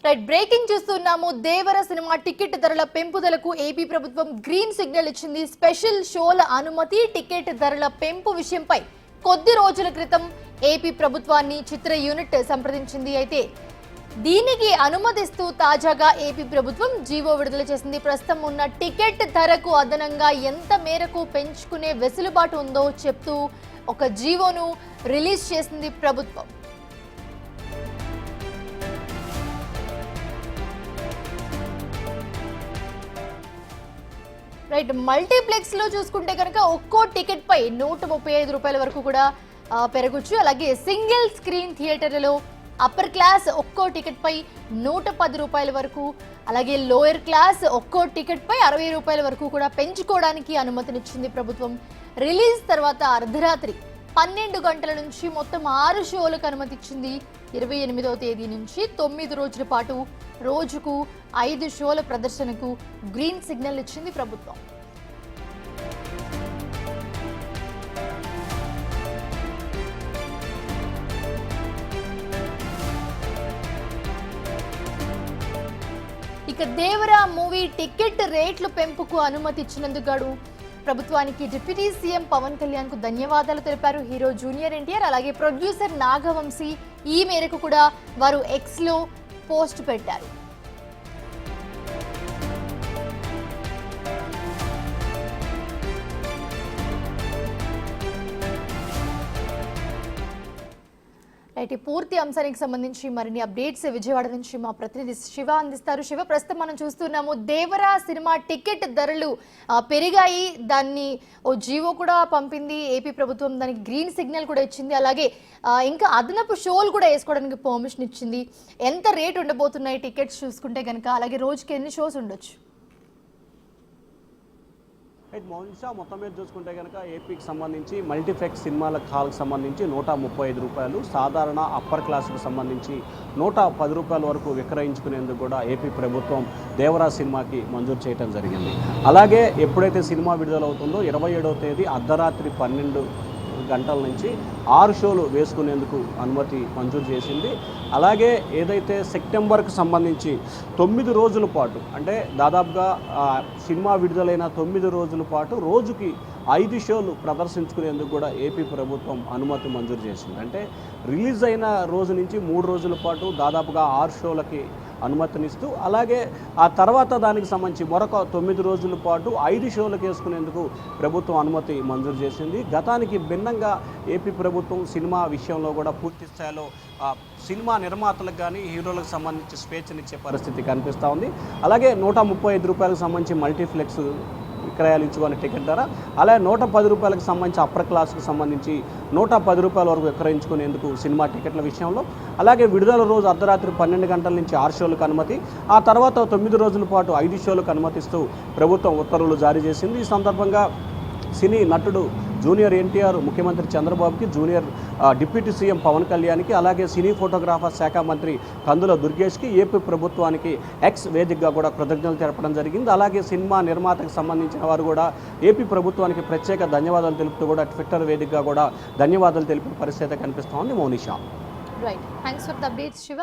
Right breaking చూస్తున్నాము. దేవర cinema ticket ధరల పెంపుదలకు AP ప్రభుత్వం గ్రీన్ సిగ్నల్ ఇచ్చింది. స్పెషల్ షోల అనుమతి, టికెట్ ధరల పెంపు విషయంపై కొద్ది రోజుల క్రితం ఏపీ ప్రభుత్వాన్ని చిత్ర యూనిట్ సంప్రదించింది. అయితే దీనికి అనుమతిస్తూ తాజాగా ఏపీ ప్రభుత్వం జీవో విడుదల చేసింది. ప్రస్తుతం ఉన్న టికెట్ ధరకు అదనంగా ఎంత మేరకు పెంచుకునే వెసులుబాటు ఉందో చెప్తూ ఒక జీవోను రిలీజ్ చేసింది ప్రభుత్వం. రైట్, మల్టీప్లెక్స్ లో చూసుకుంటే కనుక ఒక్కో టికెట్ పై 135 రూపాయల వరకు కూడా పెరగొచ్చు. అలాగే సింగిల్ స్క్రీన్ థియేటర్లలో అప్పర్ క్లాస్ ఒక్కో టికెట్ పై 110 రూపాయల వరకు, అలాగే లోయర్ క్లాస్ ఒక్కో టికెట్ పై 60 రూపాయల వరకు కూడా పెంచుకోవడానికి అనుమతినిచ్చింది ప్రభుత్వం. రిలీజ్ తర్వాత అర్ధరాత్రి 12 గంటల నుంచి మొత్తం 6 షోలకు అనుమతిచ్చింది. 28వ తేదీ నుంచి 9 రోజుల పాటు రోజుకు 5 షోల ప్రదర్శనకు గ్రీన్ సిగ్నల్ ఇచ్చింది ప్రభుత్వం. ఇక దేవర మూవీ టికెట్ రేట్ల పెంపుకు అనుమతి ఇచ్చినందుకు ప్రభుత్వానికి డిప్యూటీ సీఎం పవన్ కళ్యాణ్ కు ధన్యవాదాలు తెలిపారు హీరో జూనియర్ ఎన్టీఆర్. అలాగే ప్రొడ్యూసర్ నాగవంశీ ఈ మేరకు కూడా వారు ఎక్స్ లో పోస్ట్ పెట్టారు. అయితే పూర్తి అంశానికి సంబంధించి మరిన్ని అప్డేట్స్ విజయవాడ నుంచి మా ప్రతినిధి శివ అందిస్తారు. శివ, ప్రస్తుతం మనం చూస్తున్నాము దేవర సినిమా టికెట్ ధరలు పెరిగాయి. దాన్ని ఓ జీవో కూడా పంపింది ఏపీ ప్రభుత్వం, దానికి గ్రీన్ సిగ్నల్ కూడా ఇచ్చింది. అలాగే ఇంకా అదనపు షోలు కూడా వేసుకోవడానికి పర్మిషన్ ఇచ్చింది. ఎంత రేట్ ఉండబోతున్నాయి టికెట్స్ చూసుకుంటే కనుక, అలాగే రోజుకి ఎన్ని షోస్ ఉండొచ్చు? అయితే మౌనిషా, మొత్తం మీద చూసుకుంటే కనుక ఏపీకి సంబంధించి మల్టీప్లెక్స్ సినిమాల హాల్కి సంబంధించి 135 రూపాయలు, సాధారణ అప్పర్ క్లాస్కి సంబంధించి 110 రూపాయల వరకు విక్రయించుకునేందుకు కూడా ఏపీ ప్రభుత్వం దేవరా సినిమాకి మంజూరు చేయడం జరిగింది. అలాగే ఎప్పుడైతే సినిమా విడుదలవుతుందో 27వ తేదీ అర్ధరాత్రి 12 గంటల నుంచి 6 షోలు వేసుకునేందుకు అనుమతి మంజూరు చేసింది. అలాగే ఏదైతే సెప్టెంబర్కి సంబంధించి 9 రోజుల పాటు, అంటే దాదాపుగా సినిమా విడుదలైన 9 రోజుల పాటు రోజుకి 5 షోలు ప్రదర్శించుకునేందుకు కూడా ఏపీ ప్రభుత్వం అనుమతి మంజూరు చేసింది. అంటే రిలీజ్ అయిన రోజు నుంచి 3 రోజుల పాటు దాదాపుగా 6 షోలకి అనుమతినిస్తూ, అలాగే ఆ తర్వాత దానికి సంబంధించి మరొక 9 రోజుల పాటు 5 షోలకు వేసుకునేందుకు ప్రభుత్వం అనుమతి మంజూరు చేసింది. గతానికి భిన్నంగా ఏపీ ప్రభుత్వం సినిమా విషయంలో కూడా పూర్తి స్థాయిలో సినిమా నిర్మాతలకు కానీ హీరోలకు సంబంధించి స్వేచ్ఛనిచ్చే పరిస్థితి కనిపిస్తూ ఉంది. అలాగే 135 రూపాయలకు సంబంధించి మల్టీప్లెక్స్ విక్రయాలు ఇచ్చుకునే టికెట్ ధర, అలాగే 110 రూపాయలకు సంబంధించి అప్పర్ క్లాస్కి సంబంధించి 110 రూపాయల వరకు విక్రయించుకునేందుకు సినిమా టికెట్ల విషయంలో, అలాగే విడుదల రోజు అర్ధరాత్రి 12 గంటల నుంచి 6 షోలకు అనుమతి, ఆ తర్వాత 9 రోజుల పాటు 5 షోలకు అనుమతిస్తూ ప్రభుత్వం ఉత్తర్వులు జారీ చేసింది. ఈ సందర్భంగా సినీ నటుడు జూనియర్ ఎన్టీఆర్ ముఖ్యమంత్రి చంద్రబాబుకి, జూనియర్ డిప్యూటీ సీఎం పవన్ కళ్యాణ్కి, అలాగే సినీ ఫోటోగ్రాఫర్ శాఖ మంత్రి కందుల దుర్గేష్కి ఏపీ ప్రభుత్వానికి ఎక్స్ వేదికగా కూడా కృతజ్ఞతలు తెలపడం జరిగింది. అలాగే సినిమా నిర్మాతకు సంబంధించిన వారు కూడా ఏపీ ప్రభుత్వానికి ప్రత్యేక ధన్యవాదాలు తెలుపుతూ కూడా ట్విట్టర్ వేదికగా కూడా ధన్యవాదాలు తెలిపిన పరిస్థితి కనిపిస్తోంది. Mounisha. Right, thanks for the updates Shiva.